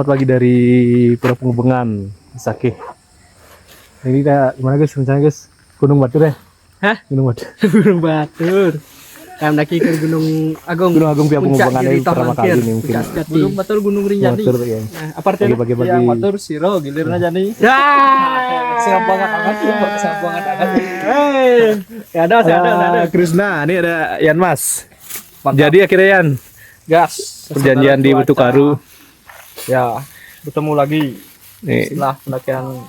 selamat pagi dari Pura Penghubungan, Sake. Ini kita gimana guys? Rencana guys, Gunung Batur ya? Hah? Gunung Batur. Gunung Batur. Kami lagi ke Gunung Agung. Gunung Agung Pihak Penghubungan ini pertama kali ini mungkin. Gunung Batur, Gunung Rinjani. Batur ya. Nah, apa artinya? Bagi-bagi. Yang Batur Siro gilirna jadi. Ya. Siap banget angkat ya, siap banget angkat. Ya ada. Krishna, ini ada Yan Mas. Jadi akhirnya Yan, Gas. perjanjian di Batu Karu. Ya, bertemu lagi Nih, setelah pendakian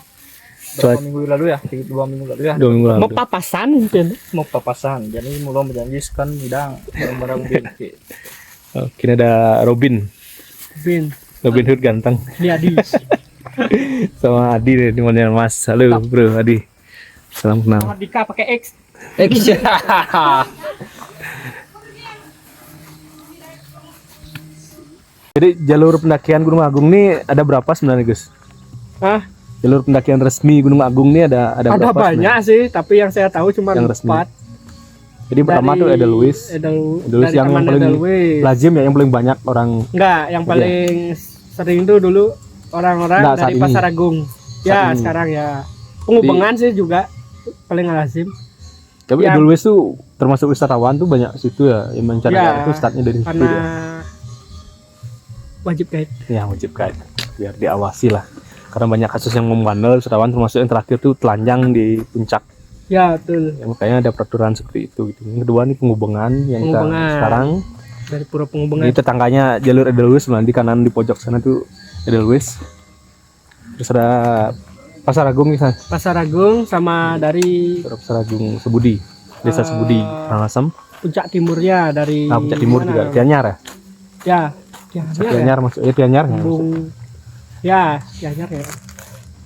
Cuaca- 2 minggu lalu ya, 2 minggu lalu ya. 2 minggu lalu. Mau papasan mungkin. Mau papasan, jadi mulai menjanjikan bidang barang-barang bingki. Oke, ini ada Robin Bin Hood ganteng. Liadi. Sama Adi nih, temannya Mas. Halo bro, Adi. Salam kenal. Dika pakai X. Jadi jalur pendakian Gunung Agung nih ada berapa sebenarnya Gus? Hah? Jalur pendakian resmi Gunung Agung nih ada Ada berapa banyak sebenarnya? sih, tapi yang saya tahu cuma Yang resmi. 4. Jadi pertama tuh Edelweiss. Edelweiss Yang Taman paling Edelweiss. lazim ya, yang paling banyak orang. Enggak, yang paling sering tuh dulu orang-orang Enggak, saat dari ini. Pasar Agung. Saat Ya, ini. sekarang ya. Penghubungan sih juga paling lazim. Tapi Yang- Edelweiss tuh termasuk wisatawan tuh banyak situ ya, yang mencari Ya, itu startnya dari situ Karena ya. wajib guide. Ya wajib guide, biar diawasi lah. Karena banyak kasus yang membandel wisatawan, termasuk yang terakhir tuh telanjang di puncak. Ya, betul. Ya, makanya ada peraturan seperti itu gitu. Yang kedua nih penghubungan yang kita Penghubungan. sekarang. Dari Pura Penghubungan. Ini tetangganya jalur Edelweiss, di kanan di pojok sana tuh Edelweiss. Terus ada Pasar Agung di sana. Pasar Agung sama dari Pasar Agung Sebudi, Desa Sebudi, Karangasem. puncak timurnya dari Nah, puncak timur mana? juga Tianyar ya. Ya, Tianyar. Ya. Tianyar masuk Tianyar ya. Bung. Ya, Tianyar ya.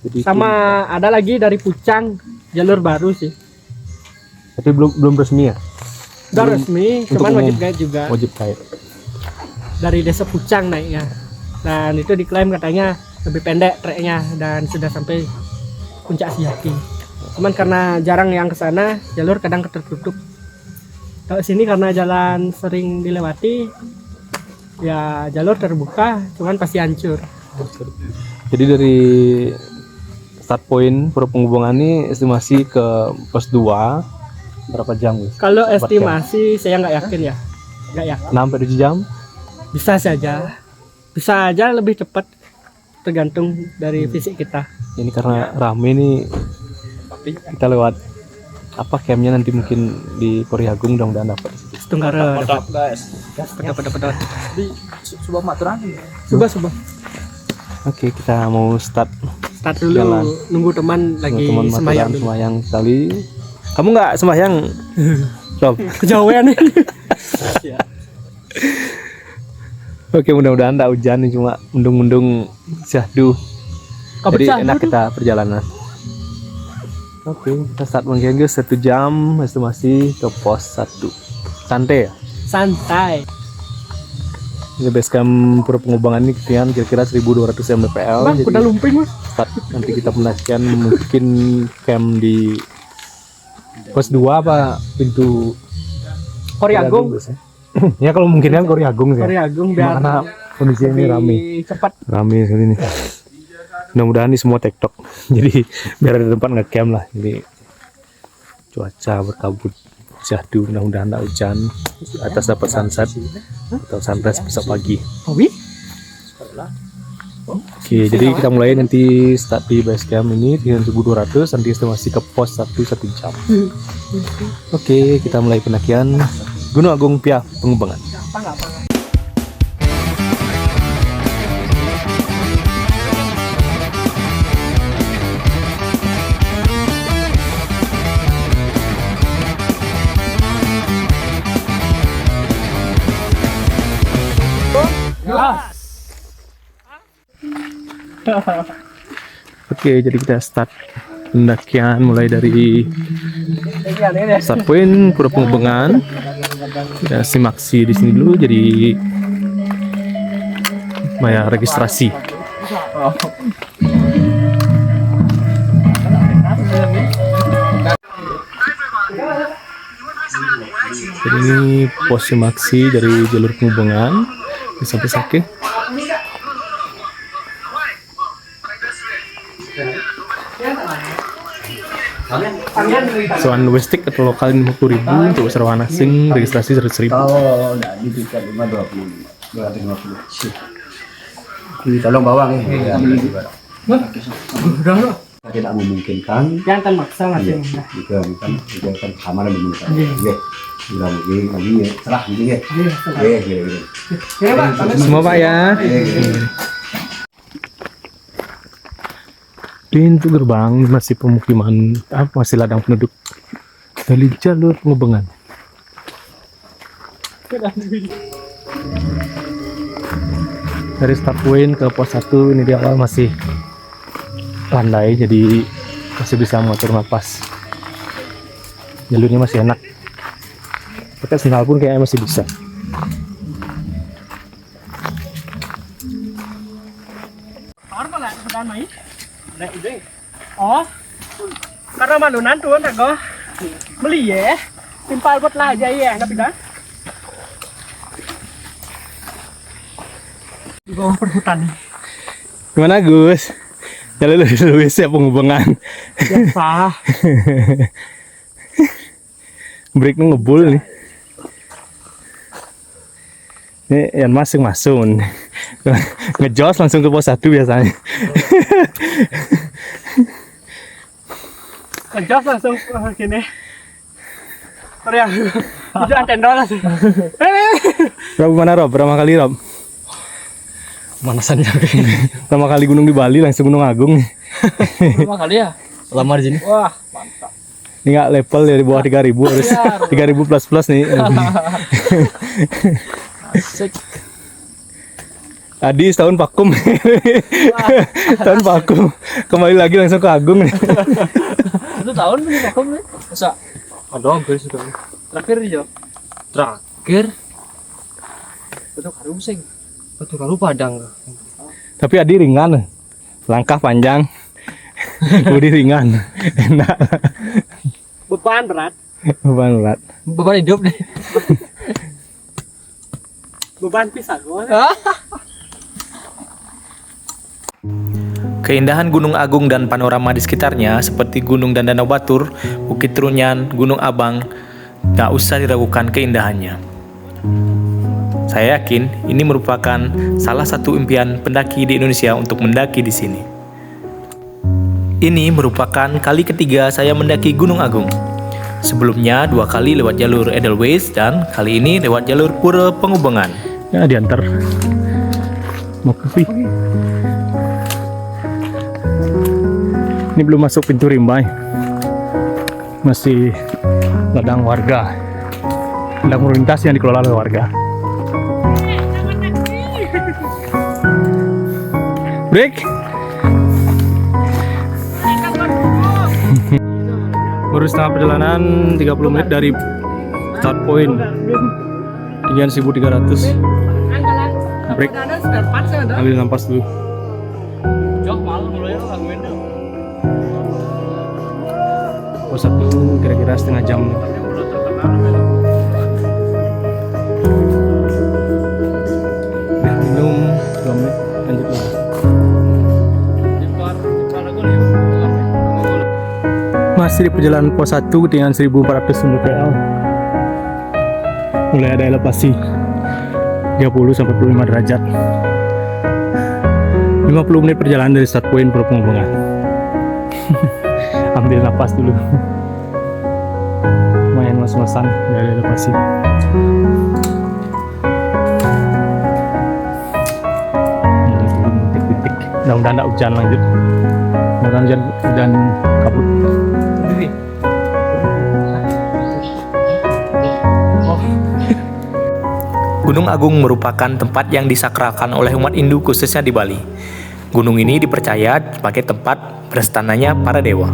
Jadi Sama ada lagi dari Pucang, jalur baru sih. tapi belum resmi ya. Udah Belum resmi, untuk cuman umum. wajib guide juga. Wajib guide. Dari desa Pucang naiknya. Dan itu diklaim katanya lebih pendek treknya dan sudah sampai puncak Sejati. Cuman karena jarang yang ke sana, jalur kadang tertutup. Kalau sini karena jalan sering dilewati, ya jalur terbuka, cuman pasti hancur. Jadi dari start point Pura Penghubungan ini estimasi ke pos 2 berapa jam Gus? Kalau estimasi saya nggak yakin ya, nggak yakin. 6 sampai 7 jam? Bisa aja lebih cepat, tergantung dari fisik kita. Ini karena rame nih, kita lewat apa campnya nanti mungkin di Koriagung, mudah-mudahan dapat di situ. Tunggara dapat. Guys. Dapat. Di sebuah maturan. Coba. Oke, kita mau start. Start dulu, Jalan. nunggu teman lagi Teman sembahyang dulu. sembahyang sekali. Kamu nggak sembahyang? Rob? Kejauhan nih. Oke, mudah-mudahan tak hujan nih, cuma mendung-mendung syahdu. Jadi enak kita perjalanan. Oke, kita start mungkin guys 1 jam estimasi ke pos 1. Santai ya. Santai. Ini base camp Pura Penghubungan ini ketinggian kira-kira 1200 mdpl. Bang, Jadi udah lumping mas. start nanti kita pendakian mungkin camp di pos 2 apa pintu Koriagung. Guys, ya. Ya kalau mungkin kan Koriagung sih. Ya. Koriagung biar Karena kondisinya ini rame. lebih cepat. Rame sekali nih. Mudah-mudahan ini semua TikTok. Jadi biar ada tempat nge-camp lah. Jadi cuaca berkabut syahdu, mudah-mudahan tak hujan. Atas dapat sunset atau sunrise besok pagi. Hobi? Oke, jadi kita mulai nanti start di base camp ini dengan 1200, nanti estimasi ke pos 1 jam. Oke, kita mulai pendakian Gunung Agung Pihak Penghubungan. Apa? Oke, jadi kita start pendakian mulai dari start point Pura Penghubungan. Kita simaksi di sini dulu, jadi bayar registrasi. Jadi ini pos simaksi dari jalur penghubungan sampai Sake. Soal domestik atau lokal 50.000, untuk wisatawan asing registrasi 100.000. Kalau enggak di tiket 520, 250. Tolong bawang ya. Udah lo. Tidak memungkinkan. Jangan maksa mas. Iya, kan sama dengan kita. Iya. Udah mungkin lagi ya. Serah gitu ya. Iya. Ya Pak, Semua Pak ya. Pintu gerbang masih pemukiman, masih ladang penduduk dari jalur penghubungan. Dari start point ke pos 1 ini di awal masih landai, jadi masih bisa mengatur napas. Jalurnya masih enak. Pakai sendal pun kayaknya masih bisa. Oh, karena malunan tuh nggak go beli ya, timpal buat lah aja ya, tapi dah di bawah perhutan. Gimana Gus? Jalan lu ya penghubungan. Biasa. Break ngebul nih. Ini yang masing-masing ngejos langsung ke pos 1 biasanya. Ngejos langsung gini. Korea. Tujuan tendol langsung. Rob mana Rob? Berapa kali Rob? Manasannya Pertama kali gunung di Bali langsung Gunung Agung. berapa kali ya? Lama di sini. Wah, mantap. Ini nggak level dari bawah 3.000 harus 3.000 plus nih. Asik. Tadi setahun vakum. Tahun vakum. Kembali lagi langsung ke Agung. Itu tahun ini vakum nih. Masa? Ada hampir sudah. Terakhir nih Jo. Terakhir. Betul karu sing. Betul karu Padang. Tapi Adi ringan. Langkah panjang. Budi ringan. Enak. Beban berat. Beban berat. Beban hidup nih. Beban pisah gua. Keindahan Gunung Agung dan panorama di sekitarnya seperti gunung dan danau Batur, Bukit Trunyan, Gunung Abang, gak usah diragukan keindahannya. Saya yakin ini merupakan salah satu impian pendaki di Indonesia untuk mendaki di sini. Ini merupakan kali ketiga saya mendaki Gunung Agung. Sebelumnya 2 kali lewat jalur Edelweiss dan kali ini lewat jalur Pura Penghubungan. Ya diantar. Mau kopi. Ini belum masuk pintu Rimbai. Masih ladang warga. Ladang prioritas yang dikelola oleh warga. Break. Baru setengah perjalanan 30 menit dari start point. Tinggian 1300. Break. Ambil nafas dulu. Jok malu dulu ya laguin dong. Pos 1 kira-kira setengah jam. Minum 2 menit lanjut lagi. Masih di perjalanan pos 1 dengan 1400 mdpl. Mulai ada elevasi 30 sampai 45 derajat. 50 menit perjalanan dari start point Pura Penghubungan. Ambil napas dulu. Lumayan mas-masan dari elevasi. Titik-titik. Mudah-mudahan tidak hujan lanjut. Mudah-mudahan hujan kabut. Gunung Agung merupakan tempat yang disakralkan oleh umat Hindu khususnya di Bali. Gunung ini dipercaya sebagai tempat berastananya para dewa.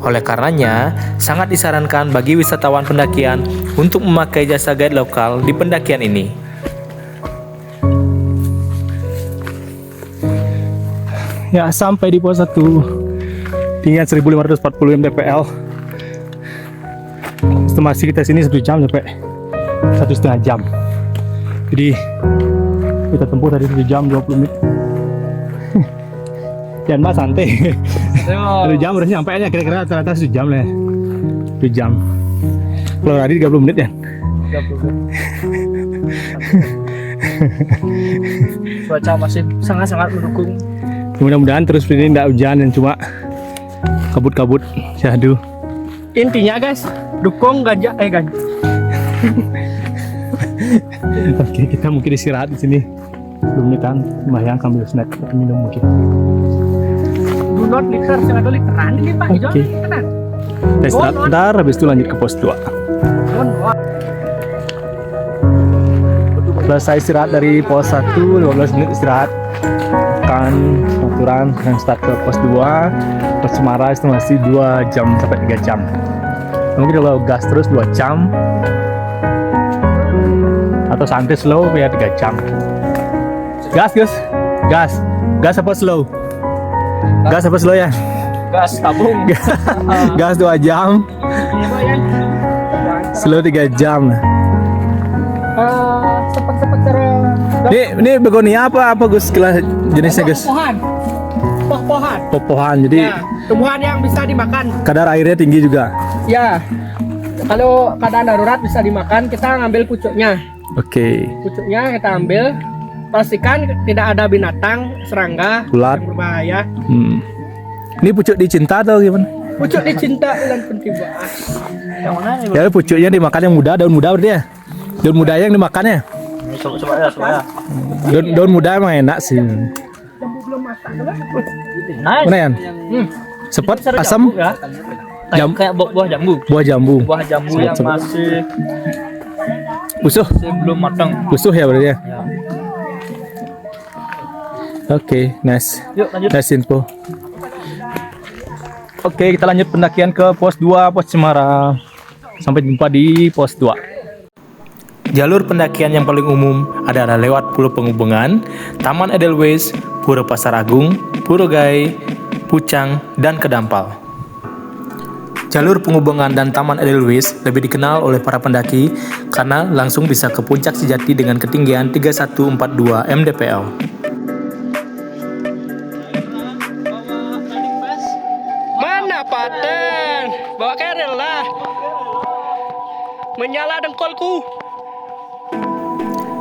Oleh karenanya, sangat disarankan bagi wisatawan pendakian untuk memakai jasa guide lokal di pendakian ini. Ya, sampai di pos 1. Tinggian 1540 mdpl. Estimasi kita sini 1 jam sampai 1,5 jam. Jadi kita tempuh tadi 1 jam 20 menit. Jangan Mbak santai. 1 jam udah nyampe nya kira-kira rata-rata 1 jam lah. 1 jam. Kalau tadi 30 menit ya. 30. Cuaca masih sangat-sangat mendukung. Mudah-mudahan terus ini tidak hujan dan cuma kabut-kabut syahdu. Intinya guys, dukung gajah Oke, kita mungkin istirahat di sini. Belum kan, lumayan sambil snack atau minum mungkin. do not litter, jangan ada literan ini Pak. Oke. Jangan literan. Kita istirahat bentar, habis itu lanjut ke pos 2. Selesai istirahat dari pos 1, 15 menit istirahat. Kan aturan yang start ke pos 2. Pos Cemara itu masih 2 jam sampai 3 jam. Mungkin kalau gas terus 2 jam. Atau santai slow ya 3 jam. Gas. Gas apa slow? Gas apa slow ya? Gas tabung. Gas 2 jam. Slow 3 jam. Sepet-sepet terus. Ini begonia apa Gus? Jenisnya Gus? Pohon. Popohan. Jadi Ya, tumbuhan yang bisa dimakan. kadar airnya tinggi juga. Ya. Kalau keadaan darurat bisa dimakan, kita ngambil pucuknya. Oke. Pucuknya kita ambil. Pastikan tidak ada binatang, serangga Ulat. yang berbahaya. Ini pucuk dicinta atau gimana? Pucuk dicinta ulan penti bahas. Yang mana nih? Ya pucuknya dimakan yang muda, daun muda berarti ya? Daun muda yang dimakannya? Coba ya. Daun muda emang enak sih. Nice. Mana Yan? Sepet, asam, Ya. Jam- Kayak buah jambu. buah jambu. Buah jambu yang Sepet. masih Usuh, belum matang. usuh ya berarti ya? Ya. Oke, nice. Yuk lanjut. Nice info. Oke, kita lanjut pendakian ke pos 2, pos Cemara. Sampai jumpa di pos 2. Jalur pendakian yang paling umum adalah lewat Pulau Penghubungan, Taman Edelweiss, Pura Pasar Agung, Pura Gai, Pucang, dan Kedampal. Jalur Penghubungan dan Taman Edelweiss lebih dikenal oleh para pendaki karena langsung bisa ke puncak sejati dengan ketinggian 3142 mdpl. Mana paten? Bawa keril lah. Menyala dengkolku.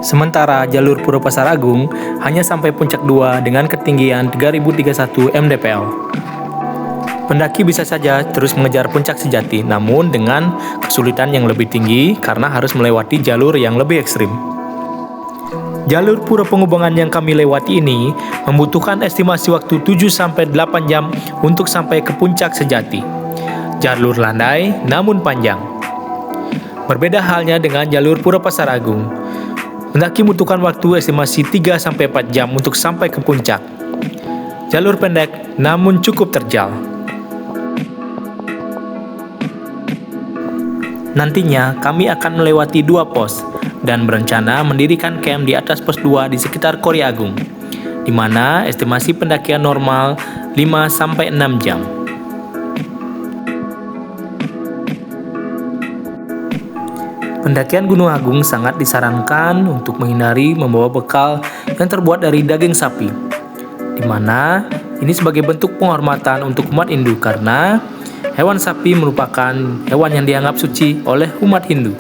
Sementara jalur Pura Pasar Agung hanya sampai puncak 2 dengan ketinggian 3031 mdpl. Pendaki bisa saja terus mengejar puncak sejati, namun dengan kesulitan yang lebih tinggi karena harus melewati jalur yang lebih ekstrim. Jalur Pura Penghubungan yang kami lewati ini membutuhkan estimasi waktu 7-8 jam untuk sampai ke puncak sejati. Jalur landai namun panjang. Berbeda halnya dengan jalur Pura Pasar Agung. Pendaki membutuhkan waktu estimasi 3-4 jam untuk sampai ke puncak. Jalur pendek namun cukup terjal. Nantinya kami akan melewati 2 pos dan berencana mendirikan camp di atas pos 2 di sekitar Kori Agung, di mana estimasi pendakian normal 5-6 jam. Pendakian Gunung Agung sangat disarankan untuk menghindari membawa bekal yang terbuat dari daging sapi, di mana ini sebagai bentuk penghormatan untuk umat Hindu karena hewan sapi merupakan hewan yang dianggap suci oleh umat Hindu.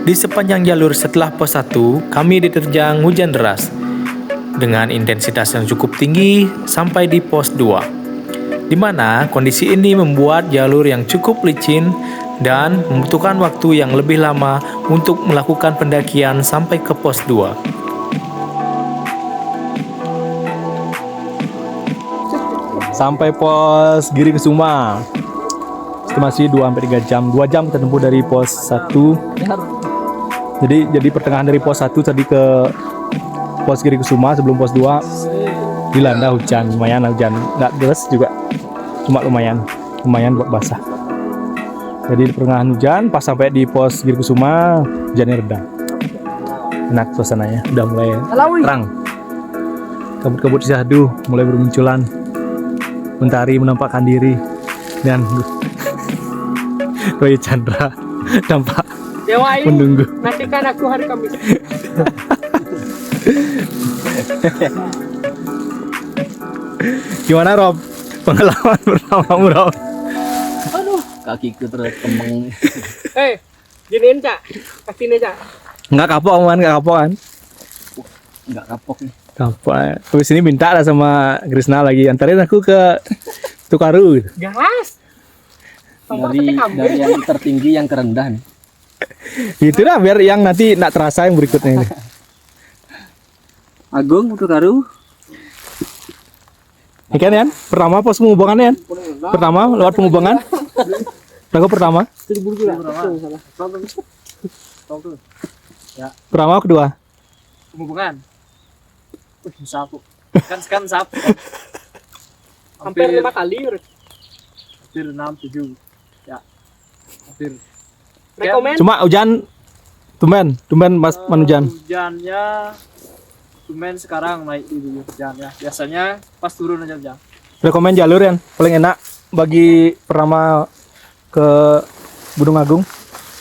Di sepanjang jalur setelah pos 1, kami diterjang hujan deras dengan intensitas yang cukup tinggi sampai di pos 2. Di mana kondisi ini membuat jalur yang cukup licin dan membutuhkan waktu yang lebih lama untuk melakukan pendakian sampai ke pos 2. Sampai pos Giri Kesuma. Estimasi 2-3 jam. 2 jam kita tempuh dari pos 1. Jadi pertengahan dari pos 1 tadi ke pos Giri Kesuma sebelum pos 2 dilanda hujan, lumayan hujan, nggak deras juga, cuma lumayan buat basah. Jadi di pertengahan hujan, pas sampai di pos Giri Kesuma hujannya reda, enak suasananya, udah mulai terang, kabut-kabut syahdu mulai bermunculan, mentari menampakkan diri dan Roy Chandra tampak Dewa ini menunggu. nantikan aku hari Kamis. Gimana Rob? Pengalaman pertamamu Rob? Kakiku terkembang. Giniin Cak, kasih nih Cak. Nggak kapok kan? Nggak kapok nih. Kapok. Habis ini minta lah sama Krisna lagi antarin aku ke Tukaru. Gas. Dari yang tertinggi yang kerendah nih. Gitu lah biar yang nanti nak terasa yang berikutnya ini. Agung Tukaru. Ikan ya, pertama pos pengubangan ya. Pertama lewat pengubangan. Lagu pertama. Pertama kedua. Penghubungan. Sapu. Kan sapu. Hampir 5 kali. Hampir 6 7. Ya. Hampir. Rekomen. Cuma hujan tumben Mas hujan. Hujannya tumben sekarang naik dulu hujan ya. Biasanya pas turun aja hujan. Rekomen jalur yang paling enak bagi pertama ke Gunung Agung.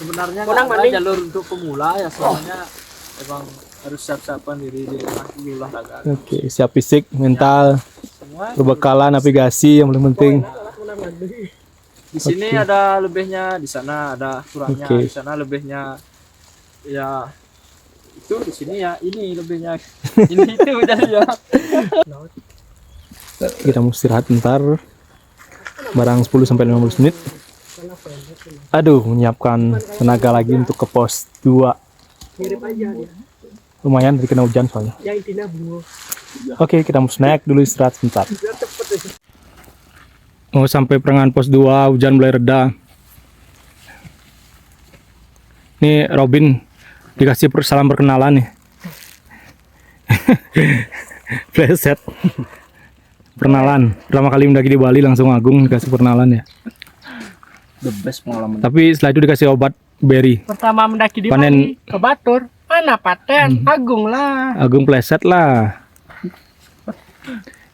Sebenarnya Konang nggak ada maning. jalur untuk pemula ya, soalnya emang harus siap-siapan diri di rumah dulu olahraga. Oke, siap fisik, mental, Semua perbekalan, navigasi yang paling penting. di sini Oke. ada lebihnya, di sana ada kurangnya, Oke. di sana lebihnya ya itu, di sini ya ini lebihnya ini itu jadi ya. Kita mau istirahat bentar. Barang 10 sampai 15 menit. Aduh, menyiapkan tenaga lagi untuk ke pos 2. Mirip aja dia. Lumayan dari kena hujan soalnya. Ya intinya bungo. Oke, kita mau snack dulu, istirahat sebentar. Biar cepet aja. Mau sampai perangan pos 2, hujan mulai reda. Nih Robin dikasih salam perkenalan nih. Preset. Perkenalan. Pertama kali mendaki di Bali langsung Agung dikasih perkenalan ya. The best pengalaman. Tapi setelah itu dikasih obat berry. Pertama mendaki di Panen. Bali ke Batur. Mana paten? Agung lah. Agung pleset lah.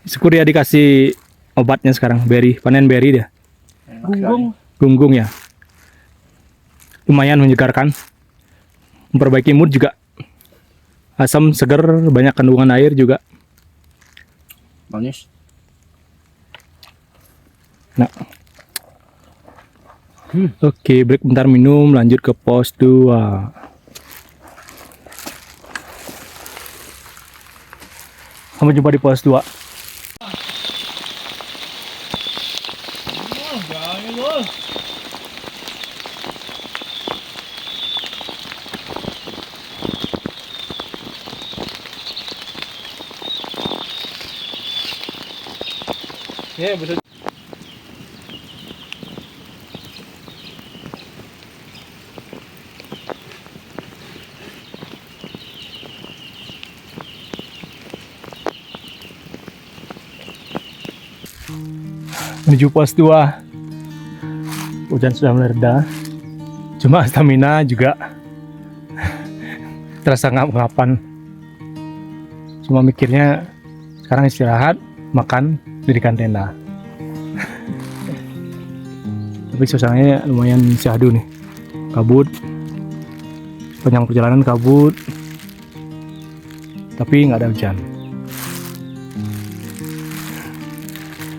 Syukur ya dikasih obatnya sekarang, berry, panen berry dia. Gunggung ya. Lumayan menyegarkan. Memperbaiki mood juga. Asam, seger, banyak kandungan air juga. Manis. Nah. Oke, break bentar minum, lanjut ke pos 2. Sampai jumpa di pos 2. Ya, betul. Menuju pos 2. Hujan sudah mulai reda. Cuma stamina juga terasa ngap-ngapan. Cuma mikirnya sekarang istirahat, makan, dirikan tenda. Tapi suasananya lumayan syahdu nih. Kabut. Sepanjang perjalanan kabut. Tapi nggak ada hujan.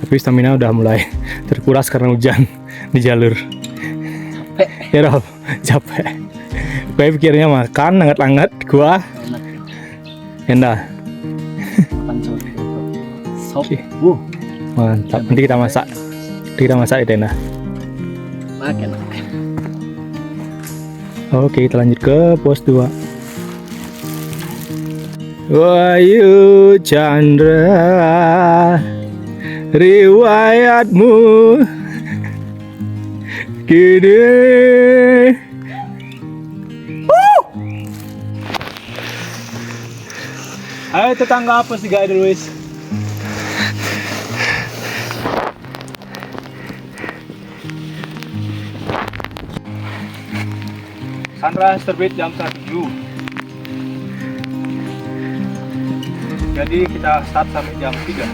Tapi stamina udah mulai terkuras karena hujan di jalur. Capek. Ya Rob, capek. Gue pikirnya makan hangat-hangat, gua enak. Makan sop. Oke. Wuh, Mantap. Nanti kita masak. Di tenda. makan. Oke, kita lanjut ke pos 2. Wahyu Chandra, riwayatmu kini. Ayo tetangga apa sih guys Luis? Sunrise terbit jam 1. Jadi kita start sampai jam 3.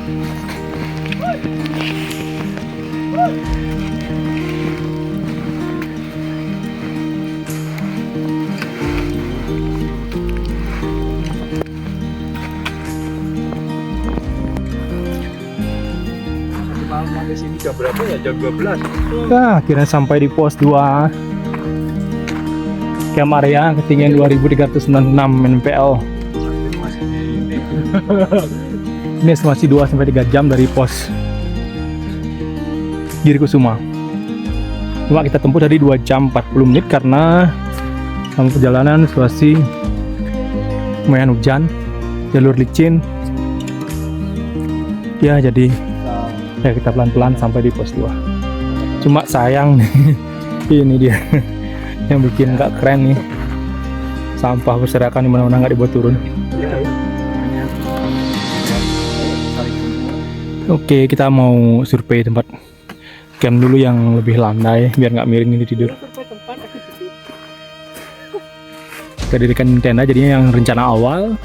Sampai sini jam berapa ya? Jam 12. Nah, akhirnya sampai di pos 2 Camp area ketinggian 2396 mPl. Ini estimasi 2-3 jam dari pos Girikusuma. Cuma kita tempuh tadi 2 jam 40 menit karena selama perjalanan situasi lumayan hujan, jalur licin. Ya jadi ya kita pelan-pelan sampai di pos 2. Cuma sayang ini dia yang bikin nggak keren nih, sampah berserakan di mana-mana nggak dibuat turun. Oke, kita mau survei tempat camp dulu yang lebih landai biar nggak miring ini tidur. Kita dirikan tenda jadinya yang rencana awal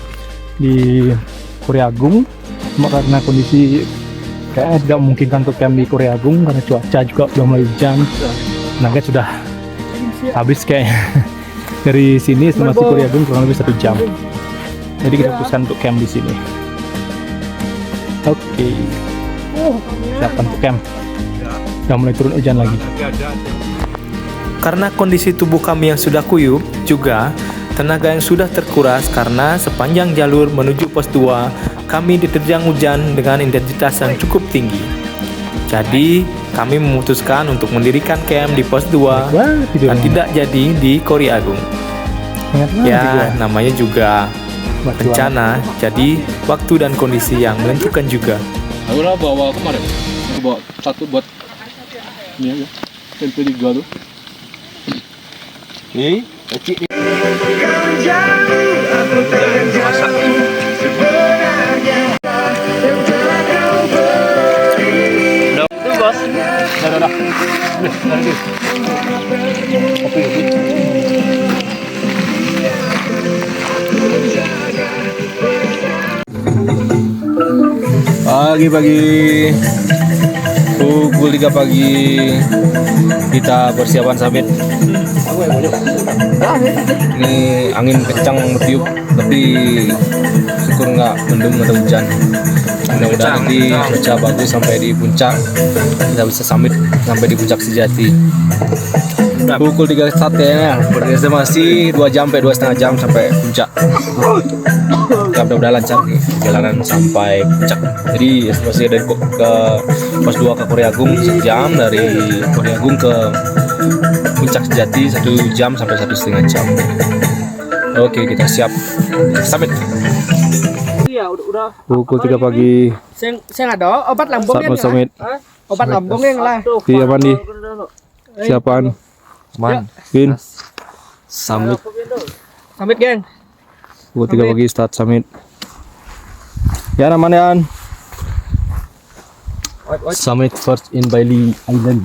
di Korea Agung, cuma karena kondisi kayaknya tidak memungkinkan untuk camp di Korea Agung karena cuaca juga udah mulai hujan. Tenaga sudah habis kayaknya. Dari sini estimasi Korea Agung kurang lebih 1 jam. Jadi kita putuskan untuk camp di sini. Oke. Siapkan untuk camp. Udah mulai turun hujan lagi. Karena kondisi tubuh kami yang sudah kuyup, juga tenaga yang sudah terkuras karena sepanjang jalur menuju pos 2 kami diterjang hujan dengan intensitas yang cukup tinggi. Jadi kami memutuskan untuk mendirikan camp di pos 2 dan tidak jadi di Korea Agung. Ya, namanya juga rencana, jadi waktu dan kondisi yang menentukan juga. Aku lah bawa kemarin. Aku bawa satu buat ini aja. Tempe 3 tuh. Nih, kecil. Itu bos. Dah. Pagi-pagi pukul 3 pagi kita persiapan summit. Ini angin kencang bertiup tapi syukur nggak mendung atau hujan. Mudah-mudahan nanti cuaca bagus sampai di puncak, kita bisa summit sampai di puncak sejati. Pukul 3 start ya, berestimasi 2 jam sampai 2,5 jam sampai puncak. Kita mudah-mudahan lancar nih perjalanan sampai puncak. Jadi estimasi dari ke pos 2 ke Korea Agung 1 jam, dari Korea Agung ke puncak sejati 1 jam sampai 1,5 jam. Oke, kita siap summit. Iya, udah. Pukul 3 pagi. Saya ada obat lambung Saat mau summit. Obat lambung yang lah. Siapa nih? Siapaan? Man. Win. Summit. Summit, geng. Pukul 3 pagi start summit. Ya aman. Summit first in Bali Island.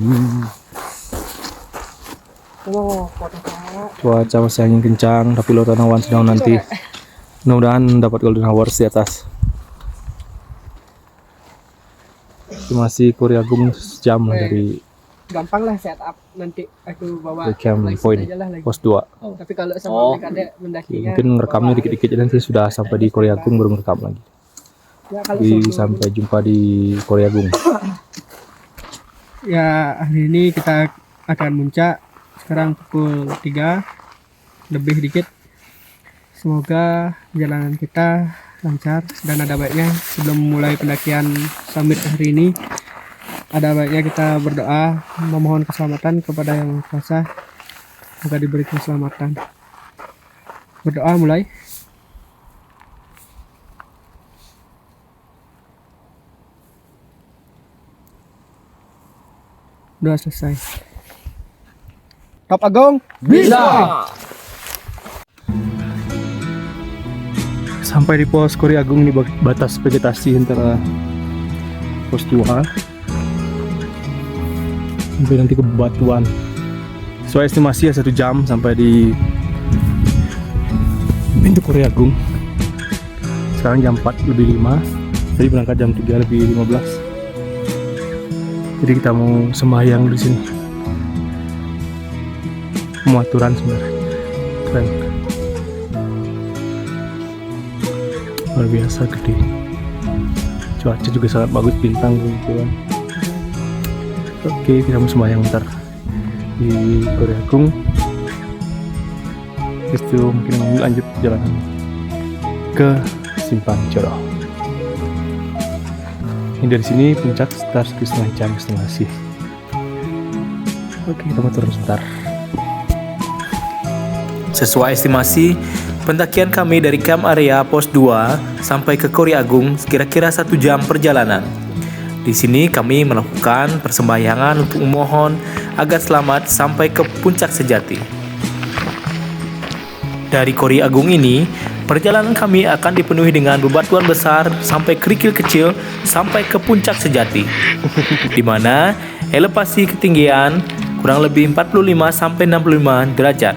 Cuaca masih angin kencang, tapi lautan awan sedang nanti. Mudah-mudahan dapat golden hours di atas. Masih Korea Agung sejam dari Gampang lah setup, nanti aku bawa camp license point aja lah lagi. pos 2. Tapi kalau sama kadek mendakinya Mungkin rekamnya dikit-dikit jadi nanti sudah sampai di Korea Agung baru merekam lagi. ya, kalau Jadi sampai jumpa di Korea Agung. ya hari ini kita akan muncak sekarang pukul 3 lebih dikit. Semoga perjalanan kita lancar dan ada baiknya sebelum mulai pendakian summit hari ini, ada baiknya kita berdoa memohon keselamatan kepada Yang Maha Kuasa, semoga diberi keselamatan. Berdoa mulai. Doa selesai. Top Agung bisa. Sampai di pos Korea Agung, di batas vegetasi antara pos 2 sampai nanti ke batuan. Sesuai estimasi ya 1 jam sampai di pintu Korea Agung. Sekarang jam 4 lebih 5, tadi berangkat jam 3 lebih 15. Jadi kita mau sembahyang di sini. Pemuaturan sebenarnya keren, luar biasa gede. Cuaca juga sangat bagus, bintang kebetulan. Oke, kita mau sembahyang bentar di Kori Agung. Terus itu mungkin lanjut perjalanan ke Simpang Jodoh. Ini dari sini puncak sekitar 1,5 jam sih. Oke, kita mau turun sebentar. Sesuai estimasi, pendakian kami dari camp area pos 2 sampai ke Kori Agung kira-kira 1 jam perjalanan. Di sini kami melakukan persembahyangan untuk memohon agar selamat sampai ke puncak sejati. Dari Kori Agung ini, perjalanan kami akan dipenuhi dengan bebatuan besar sampai kerikil kecil sampai ke puncak sejati, di mana elevasi ketinggian kurang lebih 45 sampai 65 derajat.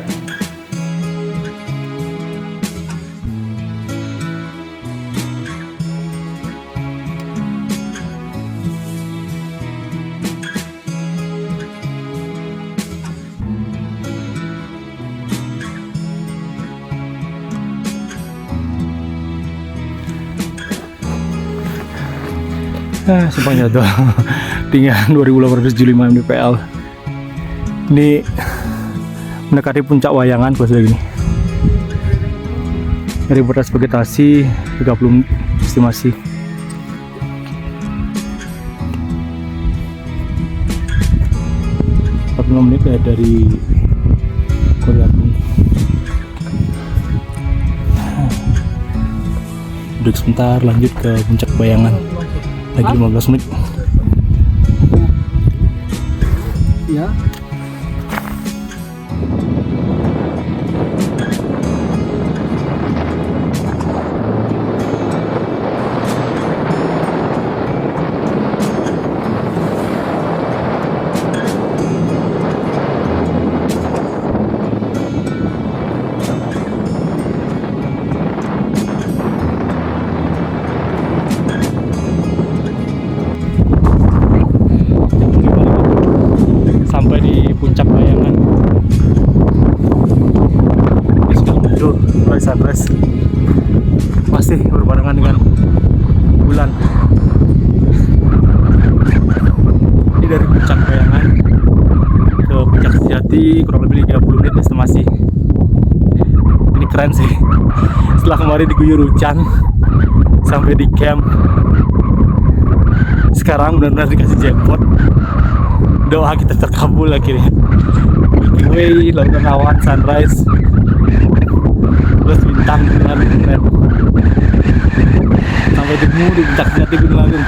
Simpang Jodoh tinggal 2875 mdpl. Ini mendekati puncak Wayangan pas lagi nih. Dari batas vegetasi 30 estimasi. Menit ya dari Kori Agung. Break sebentar, lanjut ke puncak Bayangan. Lagi 15 menit. Ya. Sampai di puncak Bayangan. Ini sudah muncul mulai sunrise. Masih berbarengan dengan bulan. Ini dari puncak Bayangan ke puncak sejati kurang lebih 30 menit estimasi. Ini keren sih. Setelah kemarin diguyur hujan sampai di camp, sekarang benar-benar dikasih jackpot. Doa kita terkabul akhirnya. Milky Way, lautan awan, sunrise, plus bintang dengan keren. Sampai ketemu di puncak sejati Gunung Agung.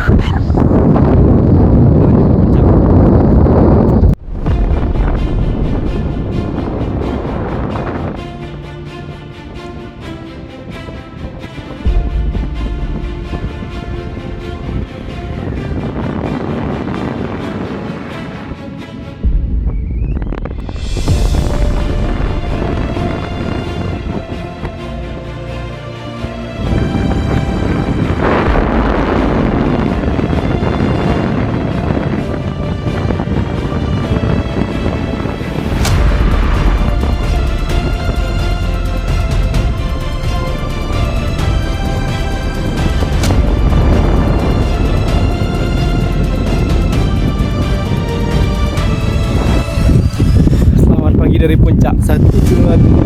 Dari puncak satu Gunung Agung.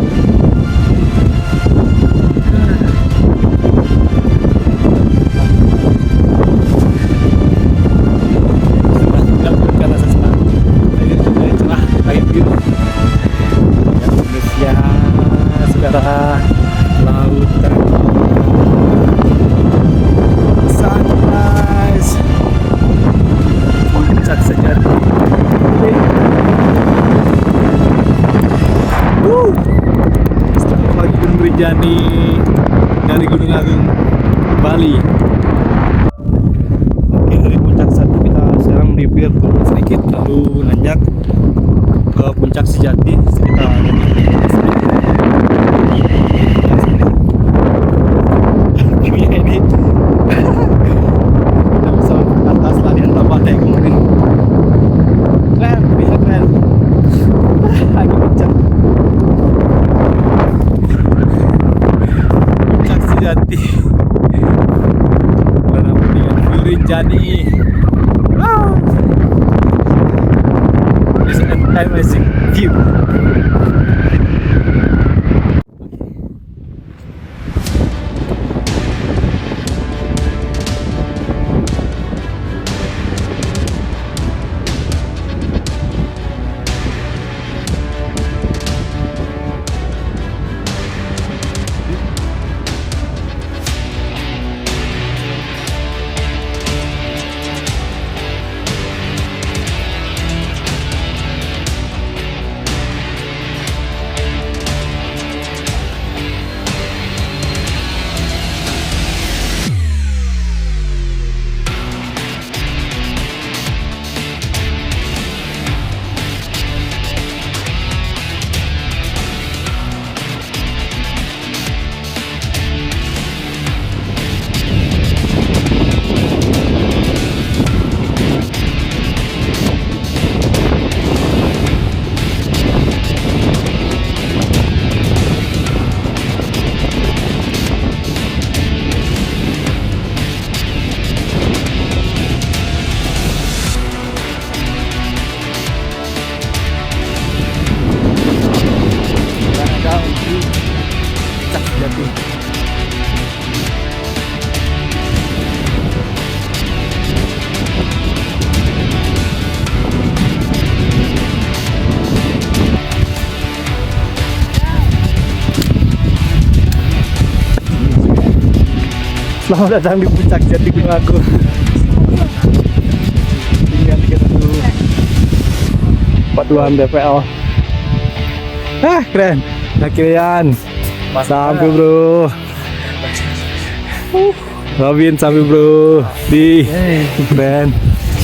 Karena sesuatu air cerah, air biru. Indonesia, saudara, lautan, sunrise, puncak sejati. Setelah lagi Gunung Rinjani dari Gunung Agung, Bali. Oke, dari puncak satu kita sekarang melipir turun sedikit lalu nanjak ke puncak sejati sekitar 15 menit. View-nya ini kita bisa ke atas latihan badai kemarin. Keren, bisa keren. Lagi kencang. Puncak sejati. Dengan Gunung Rinjani. amazing view. Selamat datang di puncak Jati Gunung Agung. Tinggal 37 DPL. Ah, keren. Akhirnya sampai bro. Robin sampai bro. Di keren.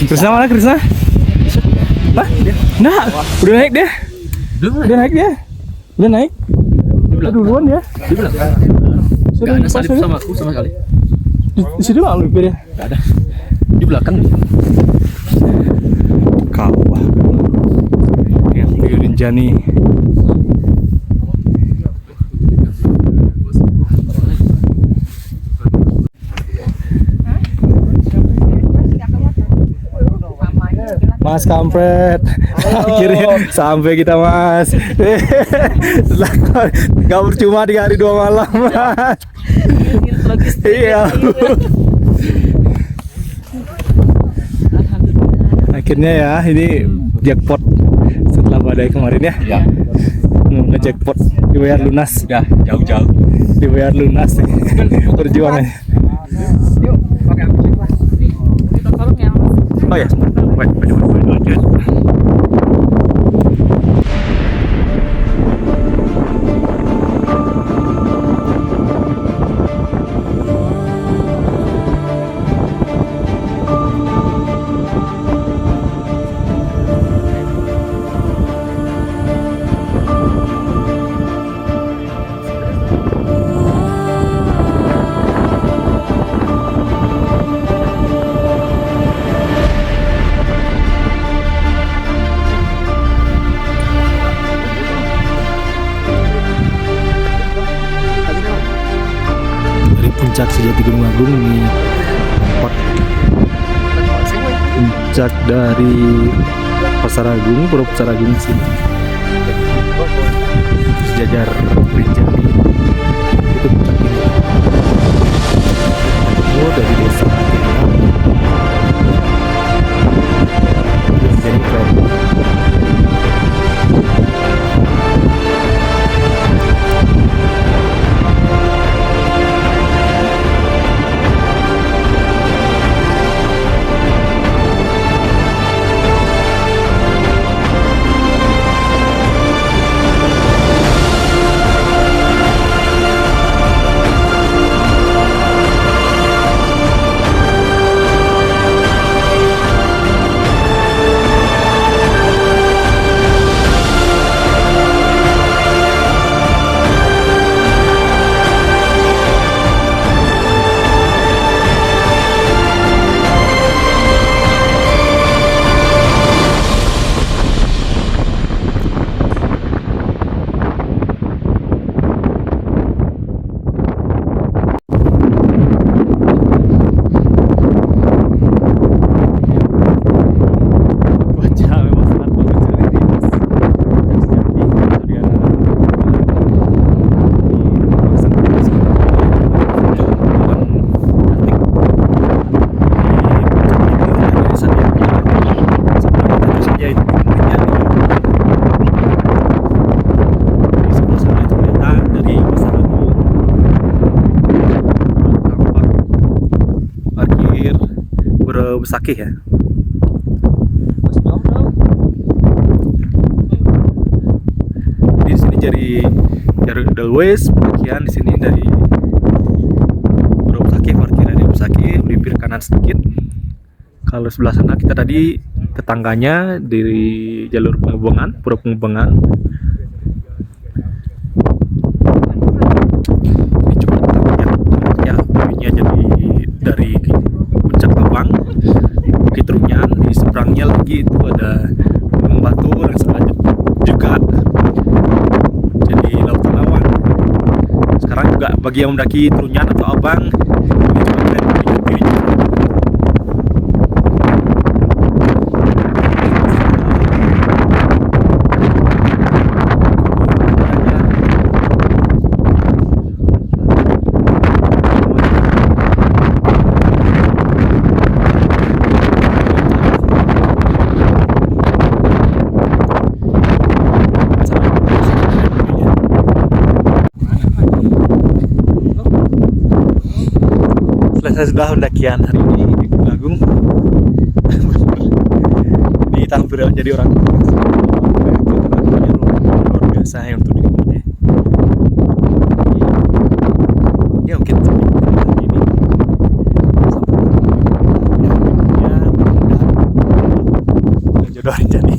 Krisna mana Krisna? Hah? Nah, udah naik dia. Udah naik dia. Udah naik. Udah duluan ya. Di belakang. Gak ada salib sama aku sama sekali. Di situ nggak lu ya? Gak ada. Di belakang. Kawah. Yang view Rinjani. Mas kampret, akhirnya sampai kita mas. Gak percuma 3 hari 2 malam mas. Iya. Akhirnya ya ini jackpot setelah badai kemarin ya. Ya. Nge-jackpot dibayar lunas. Udah jauh-jauh. Dibayar lunas perjuangannya. Yuk, pakai aku sih, Mas. Kita tolong ya, Mas. Oh ya. Puncak sejati Gunung Agung ini puncak dari Pasar Agung, Pura Pasar Agung sini sejajar Rinjani itu puncak ini. Oh, dari desa Rinjani keren. Pura Besakih ya. Mas jomblo. Di sini jadi Edelweiss, bagian di sini dari Pura Besakih, parkiran di Besakih, melipir kanan sedikit. Kalau sebelah sana kita tadi tetangganya dari jalur penghubungan, Pura Penghubungan. Ini cuma ya, view-nya jadi dari Puncak Abang, Bukit Runyan, di seberangnya lagi itu ada Gunung Batur dan selanjutnya juga jadi Lautan Awan. Sekarang juga bagi yang mendaki Trunyan atau Abang, ini coba kalian lihat view-nya. Selesai sudah pendakian hari ini di Gunung Agung. Ini hampir jadi orang luar biasa ya untuk dinikmati. Ya mungkin ini ya jodoh jadi.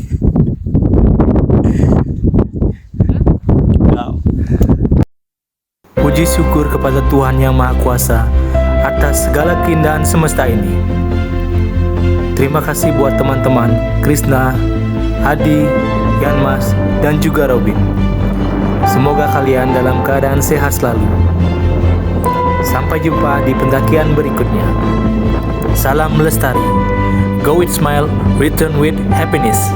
Puji syukur kepada Tuhan Yang Maha Kuasa atas segala keindahan semesta ini. Terima kasih buat teman-teman Krisna, Adi, Yanmas, dan juga Robin. Semoga kalian dalam keadaan sehat selalu. Sampai jumpa di pendakian berikutnya. Salam melestari. Go with smile, return with happiness.